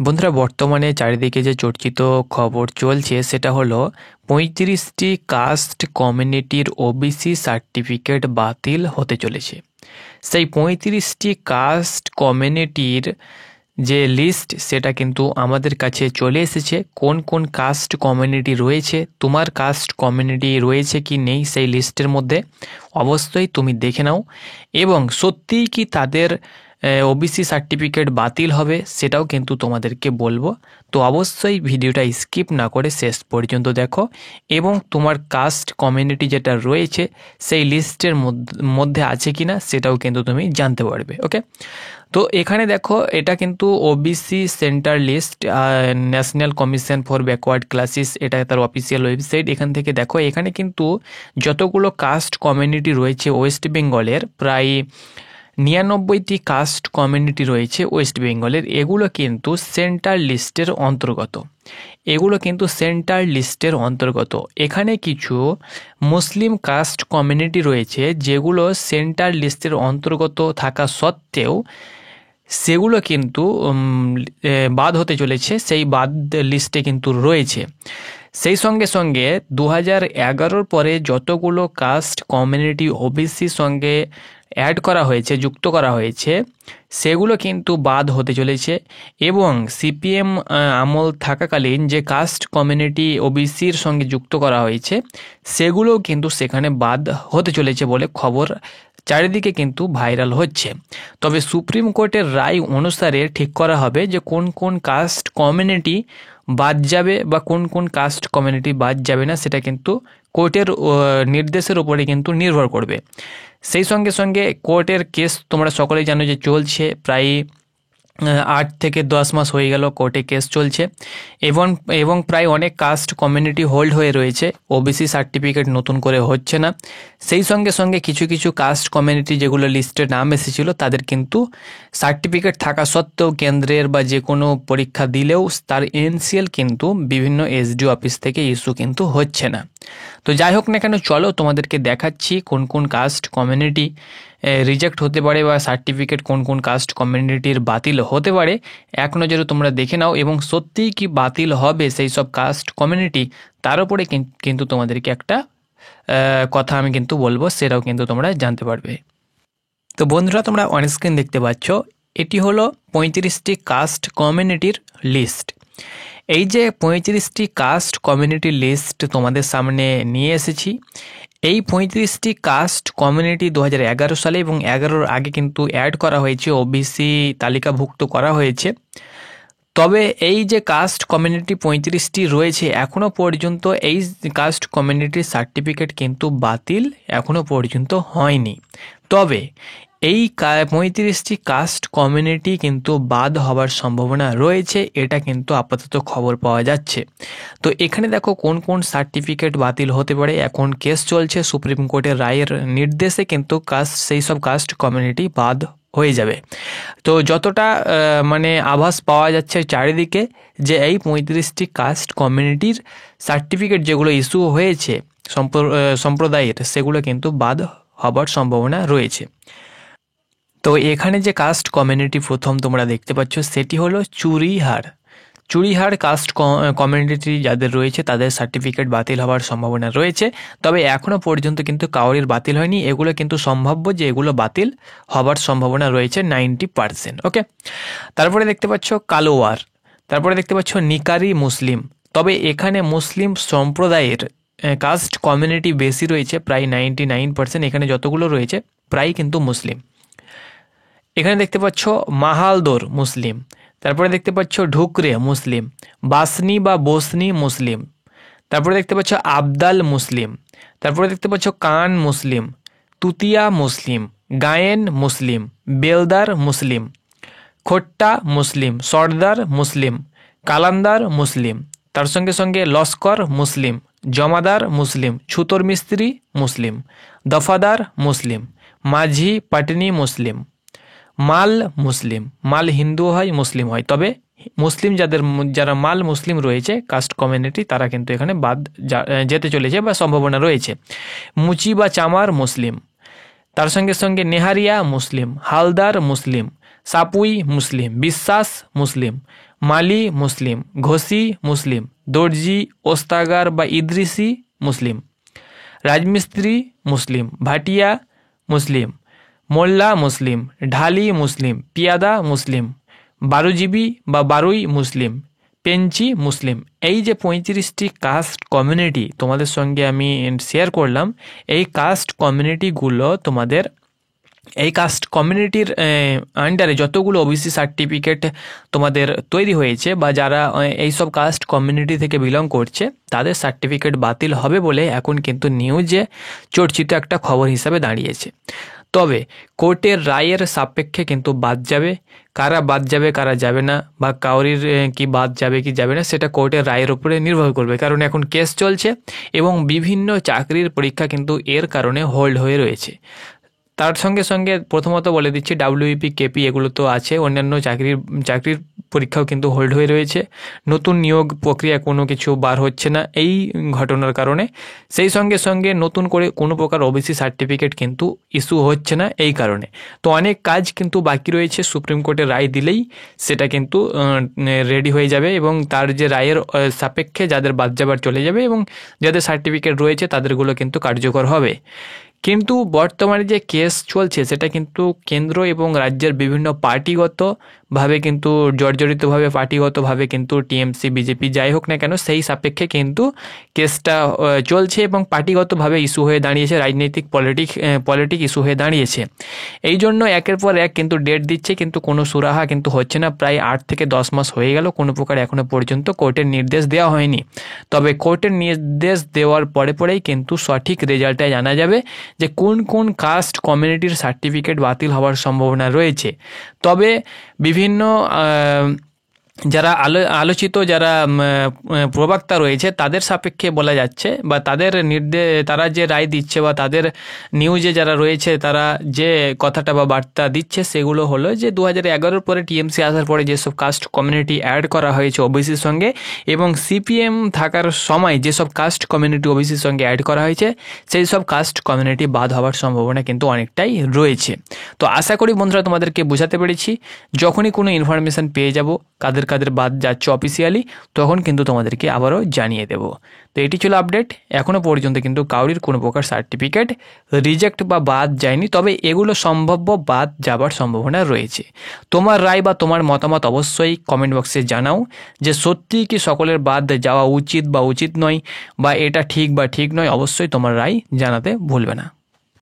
বন্ধুরা, বর্তমানে চারিদিকে যে চর্চিত খবর চলছে সেটা হলো ৩৫টি কাস্ট কমিউনিটির ওবিসি সার্টিফিকেট বাতিল হতে চলেছে। সেই ৩৫টি কাস্ট কমিউনিটির যে লিস্ট সেটা কিন্তু আমাদের কাছে চলে এসেছে। কোন কোন কাস্ট কমিউনিটি রয়েছে, তোমার কাস্ট কমিউনিটি রয়েছে কি নেই সেই লিস্টের মধ্যে, অবশ্যই তুমি দেখে নাও। এবং সত্যিই কি তাদের ওবিসি সার্টিফিকেট বাতিল হবে সেটাও কিন্তু তোমাদেরকে বলবো। তো অবশ্যই ভিডিওটা স্কিপ না করে শেষ পর্যন্ত দেখো এবং তোমার কাস্ট কমিউনিটি যেটা রয়েছে সেই লিস্টের মধ্যে আছে কি না সেটাও কিন্তু তুমি জানতে পারবে। ওকে, তো এখানে দেখো এটা কিন্তু OBC centre list, national commission for backward classes, এটা তার অফিসিয়াল ওয়েবসাইট। এখান থেকে দেখো এখানে কিন্তু যতগুলো কাস্ট কমিউনিটি রয়েছে ওয়েস্ট বেঙ্গলের, প্রায় ৯৯টি কাস্ট কমিউনিটি রয়েছে ওয়েস্ট বেঙ্গলের, এগুলো কিন্তু সেন্টার লিস্টের অন্তর্গত। এখানে কিছু মুসলিম কাস্ট কমিউনিটি রয়েছে যেগুলো সেন্টার লিস্টের অন্তর্গত থাকা সত্ত্বেও সেগুলো কিন্তু বাদ হতে চলেছে, সেই বাদ লিস্টে কিন্তু রয়েছে। সেই সঙ্গে সঙ্গে ২০১১ পরে যতগুলো কাস্ট কমিউনিটি ওবিসির সঙ্গে অ্যাড করা হয়েছে, যুক্ত করা হয়েছে, সেগুলো কিন্তু বাদ হতে চলেছে। এবং সিপিএম আমল থাকাকালীন যে কাস্ট কমিউনিটি ওবিসির সঙ্গে যুক্ত করা হয়েছে সেগুলোও কিন্তু সেখানে বাদ হতে চলেছে বলে খবর চারিদিকে কিন্তু ভাইরাল হচ্ছে। তবে সুপ্রিম কোর্টের রায় অনুসারে ঠিক করা হবে যে কোন কোন কাস্ট কমিউনিটি বাদ যাবে বা কোন কোন কাস্ট কমিউনিটি বাদ যাবে না, সেটা কিন্তু কোর্টের নির্দেশের উপরে কিন্তু নির্ভর করবে। সেই সঙ্গে সঙ্গে কোর্টের কেস তোমরা সকলেই জানো যে চলছে, প্রায় ৮ থেকে ১০ মাস হয়ে গেল কোর্টে কেস চলছে। এবং প্রায় অনেক কাস্ট কমিউনিটি হোল্ড হয়ে রয়েছে, ওবিসি সার্টিফিকেট নতুন করে হচ্ছে না। সেই সঙ্গে সঙ্গে কিছু কিছু কাস্ট কমিউনিটি যেগুলো লিস্টে নাম এসেছিলো তাদের কিন্তু সার্টিফিকেট থাকা সত্ত্বেও কেন্দ্রের বা যে কোনো পরীক্ষা দিলেও তার এনসিএল কিন্তু বিভিন্ন এসডিও অফিস থেকে ইস্যু কিন্তু হচ্ছে না। তো যাই হোক না কেন, চলো তোমাদেরকে দেখাচ্ছি কোন কোন কাস্ট কমিউনিটি রিজেক্ট হতে পারে বা সার্টিফিকেট কোন কোন কাস্ট কমিউনিটির বাতিল হতে পারে, এক নজরে তোমরা দেখে নাও। এবং সত্যিই কি বাতিল হবে সেই সব কাস্ট কমিউনিটি, তার উপরে কিন্তু তোমাদেরকে একটা কথা আমি কিন্তু বলবো, সেটাও কিন্তু তোমরা জানতে পারবে। তো বন্ধুরা, তোমরা অনস্ক্রিন দেখতে পাচ্ছ, এটি হলো ৩৫টি কাস্ট কমিউনিটির লিস্ট। এই যে ৩৫টি কাস্ট কমিউনিটি লিস্ট তোমাদের সামনে নিয়ে এসেছি, এই ৩৫টি কাস্ট কমিউনিটি ২০১১ সালে এবং ১১-র আগে কিন্তু অ্যাড করা হয়েছে, ওবিসি তালিকাভুক্ত করা হয়েছে। তবে এই যে কাস্ট কমিউনিটি ৩৫টি রয়েছে, এখনও পর্যন্ত এই কাস্ট কমিউনিটির সার্টিফিকেট কিন্তু বাতিল এখনও পর্যন্ত হয়নি। তবে এই ৩৫টি কাস্ট কমিউনিটি কিন্তু বাদ হবার সম্ভাবনা রয়েছে, এটা কিন্তু আপাতত খবর পাওয়া যাচ্ছে। তো এখানে দেখো কোন কোন সার্টিফিকেট বাতিল হতে পারে, এখন কেস চলছে, সুপ্রিম কোর্টের রায়ের নির্দেশে কিন্তু সেই সব কাস্ট কমিউনিটি বাদ হয়ে যাবে। তো যতটা আভাস পাওয়া যাচ্ছে চারিদিকে যে এই ৩৫টি কাস্ট কমিউনিটির সার্টিফিকেট যেগুলো ইস্যু হয়েছে সম্প্রদায়ের, সেগুলো কিন্তু বাদ হবার সম্ভাবনা রয়েছে। তো এখানে যে কাস্ট কমিউনিটি প্রথম তোমরা দেখতে পাচ্ছ সেটি হলো চুড়িহার কাস্ট কমিউনিটি যাদের রয়েছে তাদের সার্টিফিকেট বাতিল হওয়ার সম্ভাবনা রয়েছে। তবে এখনও পর্যন্ত কিন্তু কাউরির বাতিল হয়নি, এগুলো কিন্তু সম্ভাব্য যে এগুলো বাতিল হবার সম্ভাবনা রয়েছে 90%। ওকে, তারপরে দেখতে পাচ্ছ কালোয়ার, তারপরে দেখতে পাচ্ছ নিকারি মুসলিম। তবে এখানে মুসলিম সম্প্রদায়ের কাস্ট কমিউনিটি বেশি রয়েছে, প্রায় 99%। এখানে যতগুলো রয়েছে প্রায় কিন্তু মুসলিম। এখানে দেখতে পাচ্ছ মাহালদোর মুসলিম, তারপরে দেখতে পাচ্ছ ঢুকরে মুসলিম, বাসনি বা বসনি মুসলিম, তারপরে দেখতে পাচ্ছ আবদাল মুসলিম, তারপরে দেখতে পাচ্ছ কান মুসলিম, তুতিয়া মুসলিম, গায়েন মুসলিম, বেলদার মুসলিম, খোট্টা মুসলিম, সর্দার মুসলিম, কালান্দার মুসলিম, তার সঙ্গে সঙ্গে লস্কর মুসলিম, জমাদার মুসলিম, ছুতর মিস্ত্রি মুসলিম, দফাদার মুসলিম, মাঝি পাটনি মুসলিম, মাল মুসলিম। মাল হিন্দু হয় মুসলিম হয়, তবে মুসলিম যারা মাল মুসলিম রয়েছে কাস্ট কমিউনিটি তারা কিন্তু এখানে বাদ যেতে চলেছে বা সম্ভাবনা রয়েছে। মুচি বা চামার মুসলিম, তার সঙ্গে সঙ্গে নেহারিয়া মুসলিম, হালদার মুসলিম, সাপুই মুসলিম, বিশ্বাস মুসলিম, মালি মুসলিম, ঘোষি মুসলিম, দর্জি, ওস্তাগার বা ইদ্রিসি মুসলিম, রাজমিস্ত্রি মুসলিম, ভাটিয়া মুসলিম, মোল্লা মুসলিম, ঢালি মুসলিম, পিয়াদা মুসলিম, বারুজীবী বা বারুই মুসলিম, পেঞ্চি মুসলিম। এই যে 35টি কাস্ট কমিউনিটি তোমাদের সঙ্গে আমি শেয়ার করলাম, এই কাস্ট কমিউনিটিগুলো তোমাদের এই কাস্ট কমিউনিটির আন্ডারে যতগুলো ওবিসি সার্টিফিকেট তোমাদের তৈরি হয়েছে বা যারা এইসব কাস্ট কমিউনিটি থেকে বিলং করছে তাদের সার্টিফিকেট বাতিল হবে বলে এখন কিন্তু নিউজে চর্চিত একটা খবর হিসাবে দাঁড়িয়েছে। তবে কোর্টের রায়ের সাপেক্ষে কিন্তু বাদ যাবে, কারা বাদ যাবে কারা যাবে না বা কাউরির কি বাদ যাবে কি যাবে না সেটা কোর্টের রায়ের উপরে নির্ভর করবে, কারণ এখন কেস চলছে এবং বিভিন্ন চাকরির পরীক্ষা কিন্তু এর কারণে হোল্ড হয়ে রয়েছে। তার সঙ্গে সঙ্গে প্রথমত বলে দিচ্ছি ডাব্লিউপি কেপি এগুলো তো আছে, অন্যান্য চাকরির পরীক্ষাও কিন্তু হোল্ড হয়ে রয়েছে। নতুন নিয়োগ প্রক্রিয়া কোনো কিছু বার হচ্ছে না এই ঘটনার কারণে, সেই সঙ্গে সঙ্গে নতুন করে কোনো প্রকার ওবিসি সার্টিফিকেট কিন্তু ইস্যু হচ্ছে না এই কারণে। তো অনেক কাজ কিন্তু বাকি রয়েছে, সুপ্রিম কোর্টের রায় দিলেই সেটা কিন্তু রেডি হয়ে যাবে এবং তার যে রায়ের সাপেক্ষে যাদের বাদ যাবার চলে যাবে এবং যাদের সার্টিফিকেট রয়েছে তাদেরগুলো কিন্তু কার্যকর হবে। কিন্তু বর্তমানে যে কেস চলছে সেটা কিন্তু কেন্দ্র এবং রাজ্যের বিভিন্ন পার্টিগতভাবে কিন্তু জর্জরিতভাবে পার্টিগতভাবে কিন্তু টিএমসি বিজেপি যাই হোক না কেন সেই সাপেক্ষে কিন্তু কেসটা চলছে এবং পার্টিগতভাবে ইস্যু হয়ে দাঁড়িয়েছে, রাজনৈতিক পলিটিক ইস্যু হয়ে দাঁড়িয়েছে। এই জন্য একের পর এক কিন্তু ডেট দিচ্ছে কিন্তু কোনো সুরাহা কিন্তু হচ্ছে না। প্রায় 8 থেকে 10 মাস হয়ে গেল, কোনো প্রকার এখনো পর্যন্ত কোর্টের নির্দেশ দেওয়া হয়নি। তবে কোর্টের নির্দেশ দেওয়ার পরেই কিন্তু সঠিক রেজাল্টটা জানা যাবে যে কোন কোন কাস্ট কমিউনিটির সার্টিফিকেট বাতিল হওয়ার সম্ভাবনা রয়েছে। তবে বিভিন্ন যারা আলোচিত যারা প্রবক্তা রয়েছে তাদের সাপেক্ষে বলা যাচ্ছে বা তারা যে রায় দিচ্ছে বা তাদের নিউজে যারা রয়েছে তারা যে কথাটা বা বার্তা দিচ্ছে সেগুলো হলো যে 2011 পরে টিএমসি আসার পরে যেসব কাস্ট কমিউনিটি অ্যাড করা হয়েছে ওবিসির সঙ্গে এবং সিপিএম থাকার সময় যেসব কাস্ট কমিউনিটি ওবিসির সঙ্গে অ্যাড করা হয়েছে সেই সব কাস্ট কমিউনিটি বাদ হওয়ার সম্ভাবনা কিন্তু অনেকটাই রয়েছে। তো আশা করি বন্ধুরা তোমাদেরকে বোঝাতে পেরেছি। যখনই কোনো ইনফরমেশান পেয়ে যাব কাদের বাদ যাচ্ছে অফিসিয়ালি তখন কিন্তু তোমাদেরকে আবারও জানিয়ে দেব। তো এটি ছিল আপডেট। এখনও পর্যন্ত কিন্তু কাউরির কোনো প্রকার সার্টিফিকেট রিজেক্ট বা বাদ যায়নি, তবে এগুলো সম্ভাব্য বাদ যাবার সম্ভাবনা রয়েছে। তোমার রায় বা তোমার মতামত অবশ্যই কমেন্ট বক্সে জানাও যে সত্যিই কি সকলের বাদ যাওয়া উচিত বা উচিত নয় বা এটা ঠিক বা ঠিক নয়, অবশ্যই তোমার রায় জানাতে ভুলবে না।